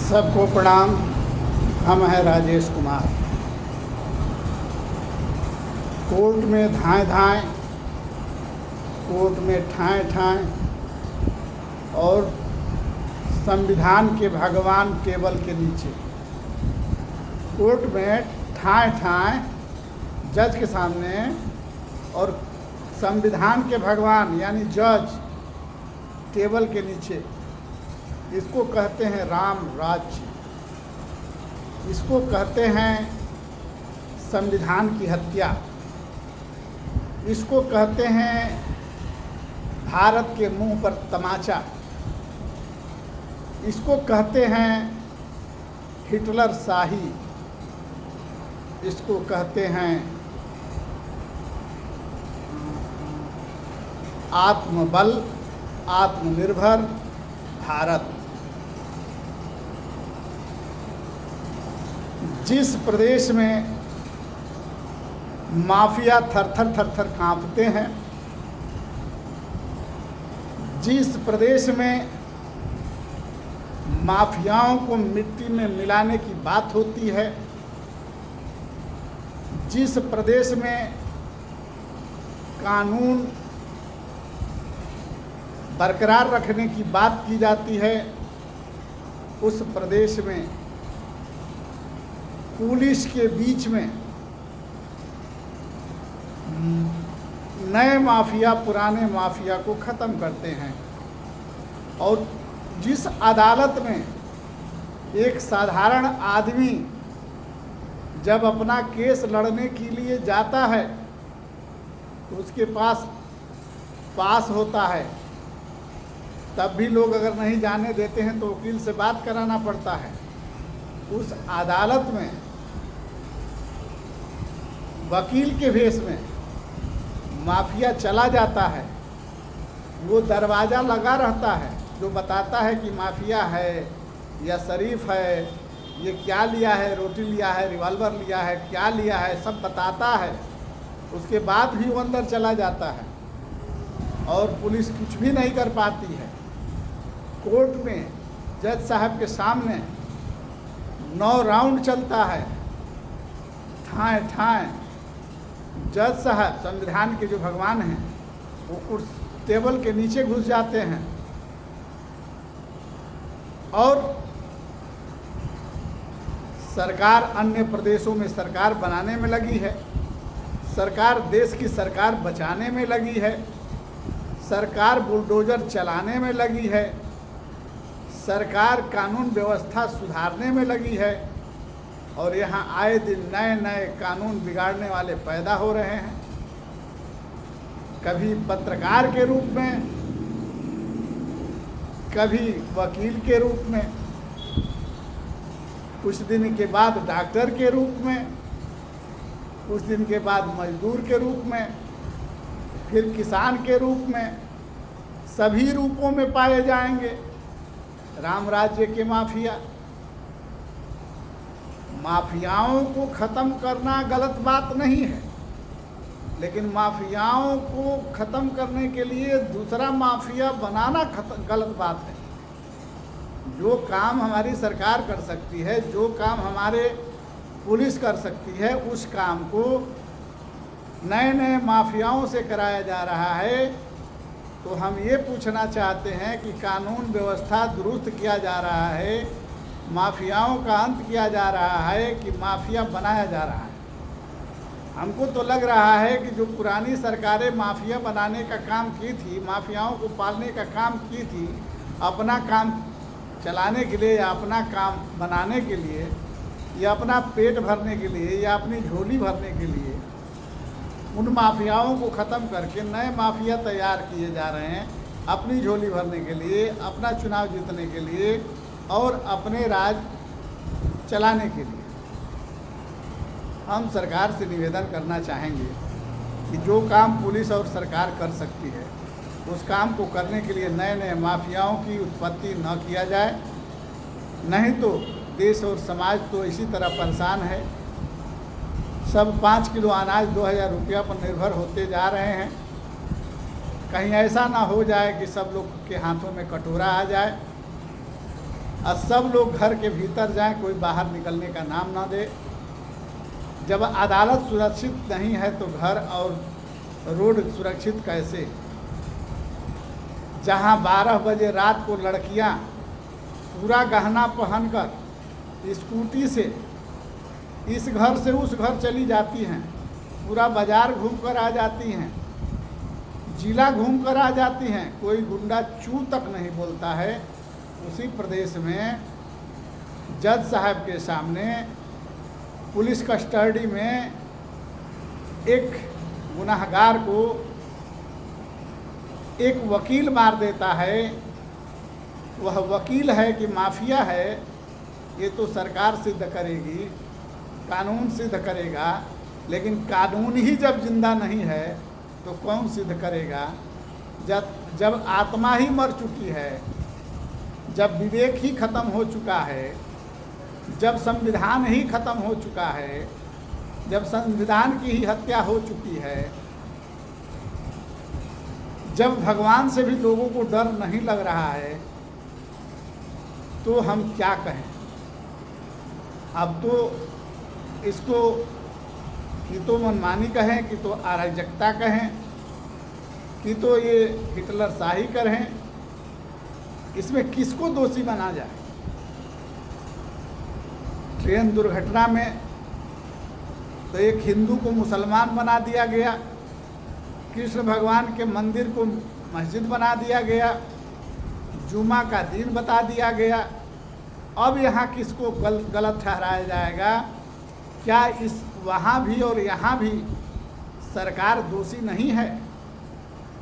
सबको प्रणाम। हम हैं राजेश कुमार। कोर्ट में धाएं धाएं, कोर्ट में ठाएं ठाएं और संविधान के भगवान टेबल के नीचे। कोर्ट में ठाएं ठाएं जज के सामने और संविधान के भगवान यानी जज टेबल के नीचे। इसको कहते हैं राम राज्य, इसको कहते हैं संविधान की हत्या, इसको कहते हैं भारत के मुंह पर तमाचा, इसको कहते हैं हिटलर शाही, इसको कहते हैं आत्मबल आत्मनिर्भर भारत। जिस प्रदेश में माफिया थर थर कांपते हैं, जिस प्रदेश में माफियाओं को मिट्टी में मिलाने की बात होती है, जिस प्रदेश में कानून बरकरार रखने की बात की जाती है, उस प्रदेश में पुलिस के बीच में नए माफिया पुराने माफिया को ख़त्म करते हैं। और जिस अदालत में एक साधारण आदमी जब अपना केस लड़ने के लिए जाता है तो उसके पास होता है, तब भी लोग अगर नहीं जाने देते हैं तो वकील से बात कराना पड़ता है। उस अदालत में वकील के भेष में माफिया चला जाता है। वो दरवाज़ा लगा रहता है जो बताता है कि माफिया है या शरीफ है, ये क्या लिया है, रोटी लिया है, रिवॉल्वर लिया है, क्या लिया है, सब बताता है। उसके बाद भी वो अंदर चला जाता है और पुलिस कुछ भी नहीं कर पाती है। कोर्ट में जज साहब के सामने 9 राउंड चलता है, ठाएं ठाएं। जज साहब संविधान के जो भगवान हैं वो उस टेबल के नीचे घुस जाते हैं और सरकार अन्य प्रदेशों में सरकार बनाने में लगी है, सरकार देश की सरकार बचाने में लगी है, सरकार बुलडोजर चलाने में लगी है, सरकार कानून व्यवस्था सुधारने में लगी है और यहाँ आए दिन नए नए कानून बिगाड़ने वाले पैदा हो रहे हैं। कभी पत्रकार के रूप में, कभी वकील के रूप में, कुछ दिन के बाद डॉक्टर के रूप में, कुछ दिन के बाद मजदूर के रूप में, फिर किसान के रूप में, सभी रूपों में पाए जाएंगे राम राज्य के माफिया। माफियाओं को ख़त्म करना गलत बात नहीं है, लेकिन माफियाओं को ख़त्म करने के लिए दूसरा माफिया बनाना गलत बात है। जो काम हमारी सरकार कर सकती है, जो काम हमारे पुलिस कर सकती है, उस काम को नए नए माफियाओं से कराया जा रहा है। तो हम ये पूछना चाहते हैं कि कानून व्यवस्था दुरुस्त किया जा रहा है, माफियाओं का अंत किया जा रहा है कि माफिया बनाया जा रहा है। हमको तो लग रहा है कि जो पुरानी सरकारें माफिया बनाने का काम की थी, माफियाओं को पालने का काम की थी, अपना काम चलाने के लिए या अपना काम बनाने के लिए या अपना पेट भरने के लिए या अपनी झोली भरने के लिए, उन माफियाओं को ख़त्म करके नए माफिया तैयार किए जा रहे हैं अपनी झोली भरने के लिए, अपना चुनाव जीतने के लिए और अपने राज चलाने के लिए। हम सरकार से निवेदन करना चाहेंगे कि जो काम पुलिस और सरकार कर सकती है, उस काम को करने के लिए नए नए माफियाओं की उत्पत्ति न किया जाए, नहीं तो देश और समाज तो इसी तरह परेशान है। सब 5 किलो अनाज 2000 रुपया पर निर्भर होते जा रहे हैं। कहीं ऐसा ना हो जाए कि सब लोग के हाथों में कटोरा आ जाए। और सब लोग घर के भीतर जाएं, कोई बाहर निकलने का नाम ना दे। जब अदालत सुरक्षित नहीं है तो घर और रोड सुरक्षित कैसे? जहां 12 बजे रात को लड़कियां पूरा गहना पहनकर स्कूटी से इस घर से उस घर चली जाती हैं, पूरा बाजार घूम कर आ जाती हैं, जिला घूम कर आ जाती हैं, कोई गुंडा चू तक नहीं बोलता है। उसी प्रदेश में जज साहब के सामने पुलिस कस्टडी में एक गुनहगार को एक वकील मार देता है। वह वकील है कि माफिया है, ये तो सरकार सिद्ध करेगी, कानून सिद्ध करेगा। लेकिन कानून ही जब जिंदा नहीं है तो कौन सिद्ध करेगा? जब आत्मा ही मर चुकी है, जब विवेक ही खत्म हो चुका है, जब संविधान ही खत्म हो चुका है, जब संविधान की ही हत्या हो चुकी है, जब भगवान से भी लोगों को डर नहीं लग रहा है, तो हम क्या कहें? अब तो इसको कि तो मनमानी कहें, कि तो अराजकता कहें, कि तो ये हिटलर शाही कहें। इसमें किसको दोषी बना जाए? ट्रेन दुर्घटना में तो एक हिंदू को मुसलमान बना दिया गया, कृष्ण भगवान के मंदिर को मस्जिद बना दिया गया, जुमा का दिन बता दिया गया। अब यहाँ किसको गलत ठहराया जाएगा? क्या इस वहाँ भी और यहाँ भी सरकार दोषी नहीं है?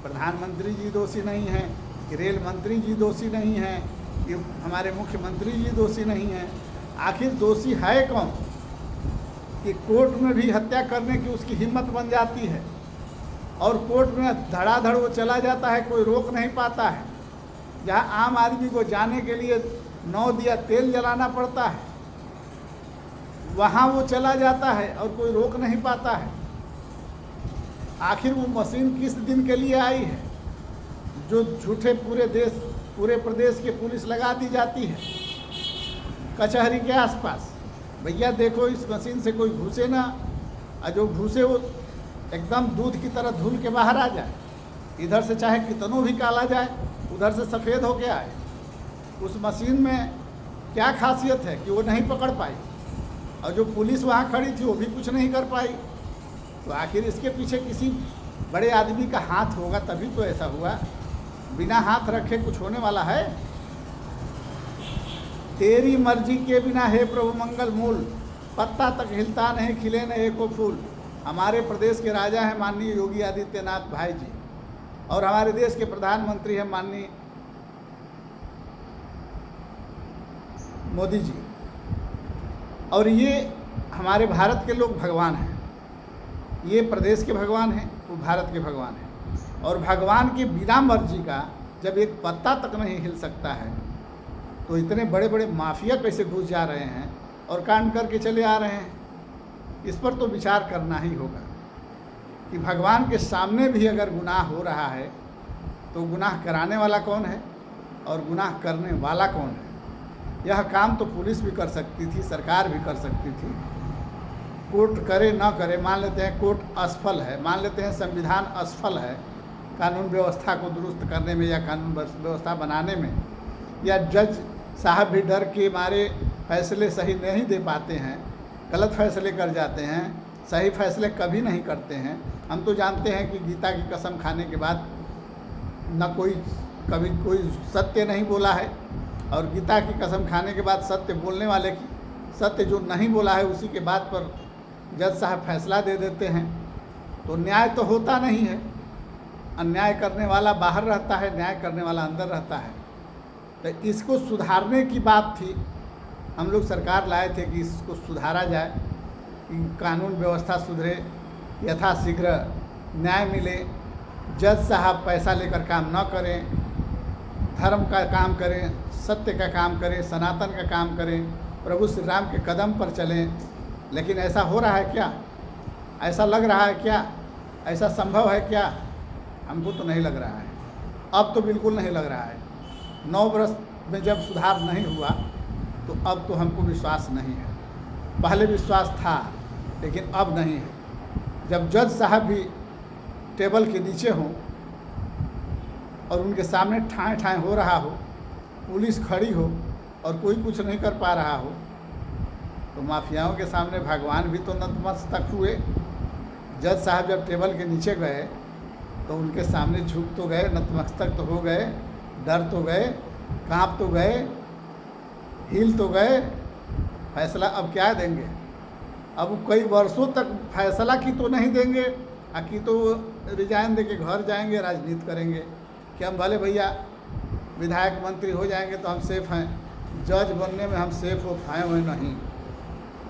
प्रधानमंत्री जी दोषी नहीं हैं, कि रेल मंत्री जी दोषी नहीं हैं, कि हमारे मुख्यमंत्री जी दोषी नहीं हैं। आखिर दोषी है कौन? कि कोर्ट में भी हत्या करने की उसकी हिम्मत बन जाती है और कोर्ट में धड़ाधड़ वो चला जाता है, कोई रोक नहीं पाता है। जहाँ आम आदमी को जाने के लिए 9 दिया तेल जलाना पड़ता है, वहाँ वो चला जाता है और कोई रोक नहीं पाता है। आखिर वो मशीन किस दिन के लिए आई है जो झूठे पूरे प्रदेश के पुलिस लगा दी जाती है कचहरी के आसपास? भैया देखो, इस मशीन से कोई घुसे ना, और जो घुसे वो एकदम दूध की तरह धुल के बाहर आ जाए। इधर से चाहे कितनों भी काला जाए, उधर से सफ़ेद होके आए। उस मशीन में क्या खासियत है कि वो नहीं पकड़ पाई, और जो पुलिस वहाँ खड़ी थी वो भी कुछ नहीं कर पाई। तो आखिर इसके पीछे किसी बड़े आदमी का हाथ होगा, तभी तो ऐसा हुआ। बिना हाथ रखे कुछ होने वाला है? तेरी मर्जी के बिना हे प्रभु मंगल मूल, पत्ता तक हिलता नहीं, खिले न एको फूल। हमारे प्रदेश के राजा हैं माननीय योगी आदित्यनाथ भाई जी, और हमारे देश के प्रधानमंत्री हैं माननीय मोदी जी। और ये हमारे भारत के लोग भगवान हैं। ये प्रदेश के भगवान हैं, वो भारत के भगवान हैं। और भगवान के बिना मर्जी का जब एक पत्ता तक नहीं हिल सकता है, तो इतने बड़े बड़े माफिया कैसे घुस जा रहे हैं और कांड करके चले आ रहे हैं? इस पर तो विचार करना ही होगा कि भगवान के सामने भी अगर गुनाह हो रहा है तो गुनाह कराने वाला कौन है और गुनाह करने वाला कौन है? यह काम तो पुलिस भी कर सकती थी, सरकार भी कर सकती थी। कोर्ट करे ना करे, मान लेते हैं कोर्ट असफल है, मान लेते हैं संविधान असफल है कानून व्यवस्था को दुरुस्त करने में या कानून व्यवस्था बनाने में, या जज साहब भी डर के मारे फैसले सही नहीं दे पाते हैं, गलत फैसले कर जाते हैं, सही फैसले कभी नहीं करते हैं। हम तो जानते हैं कि गीता की कसम खाने के बाद न कभी कोई सत्य नहीं बोला है, और गीता की कसम खाने के बाद सत्य बोलने वाले की सत्य जो नहीं बोला है उसी के बात पर जज साहब फैसला दे देते हैं। तो न्याय तो होता नहीं है। अन्याय करने वाला बाहर रहता है, न्याय करने वाला अंदर रहता है। तो इसको सुधारने की बात थी। हम लोग सरकार लाए थे कि इसको सुधारा जाए, कि कानून व्यवस्था सुधरे, यथाशीघ्र न्याय मिले, जज साहब पैसा लेकर काम न करें, धर्म का काम करें, सत्य का काम करें, सनातन का काम करें, प्रभु श्री राम के कदम पर चलें। लेकिन ऐसा हो रहा है क्या? ऐसा लग रहा है क्या? ऐसा संभव है क्या? हमको तो नहीं लग रहा है। अब तो बिल्कुल नहीं लग रहा है। 9 वर्ष में जब सुधार नहीं हुआ तो अब तो हमको विश्वास नहीं है। पहले विश्वास था लेकिन अब नहीं है। जब जज साहब भी टेबल के नीचे हों और उनके सामने ठाएँ ठाएँ हो रहा हो, पुलिस खड़ी हो और कोई कुछ नहीं कर पा रहा हो, तो माफियाओं के सामने भगवान भी तो नतमस्तक हुए। जज साहब जब टेबल के नीचे गए तो उनके सामने झुक तो गए, नतमस्तक तो हो गए, डर तो गए, कांप तो गए, हिल तो गए। फैसला अब क्या देंगे? अब कई वर्षों तक फैसला की तो नहीं देंगे, कि तो रिजाइन दे के घर जाएंगे, राजनीति करेंगे कि हम भले भैया विधायक मंत्री हो जाएंगे तो हम सेफ हैं, जज बनने में हम सेफ हो पाए हुए नहीं।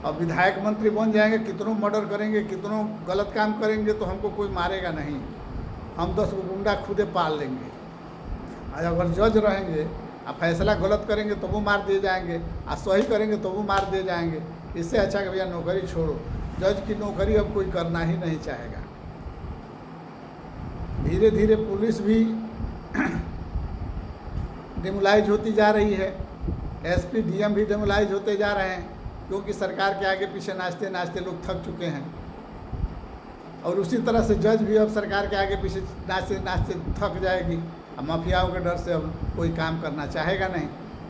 अब विधायक मंत्री बन जाएंगे, कितनों मर्डर करेंगे, कितनों गलत काम करेंगे तो हमको कोई मारेगा नहीं, हम 10 गुंडा खुदे पाल लेंगे। और अगर जज रहेंगे और फैसला गलत करेंगे तो वो मार दिए जाएंगे, और सही करेंगे तो वो मार दिए जाएंगे। इससे अच्छा कि भैया नौकरी छोड़ो। जज की नौकरी अब कोई करना ही नहीं चाहेगा। धीरे धीरे पुलिस भी डिमोलाइज होती जा रही है, एसपी डीएम भी डिमोलाइज होते जा रहे हैं, क्योंकि सरकार के आगे पीछे नाचते नाचते लोग थक चुके हैं। और उसी तरह से जज भी अब सरकार के आगे पीछे नाचते नाचते थक जाएगी। अब माफियाओं के डर से अब कोई काम करना चाहेगा नहीं,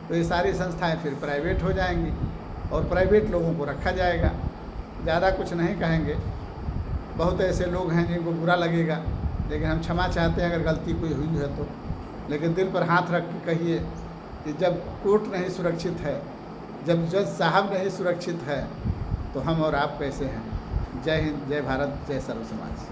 तो ये सारी संस्थाएं फिर प्राइवेट हो जाएंगी और प्राइवेट लोगों को रखा जाएगा। ज़्यादा कुछ नहीं कहेंगे, बहुत ऐसे लोग हैं जिनको बुरा लगेगा, लेकिन हम क्षमा चाहते हैं अगर गलती कोई हुई है तो। लेकिन दिल पर हाथ रख के कहिए कि जब कोर्ट नहीं सुरक्षित है, जब जज साहब नहीं सुरक्षित है, तो हम और आप कैसे हैं। जय हिंद, जय भारत, जय सर्व समाज।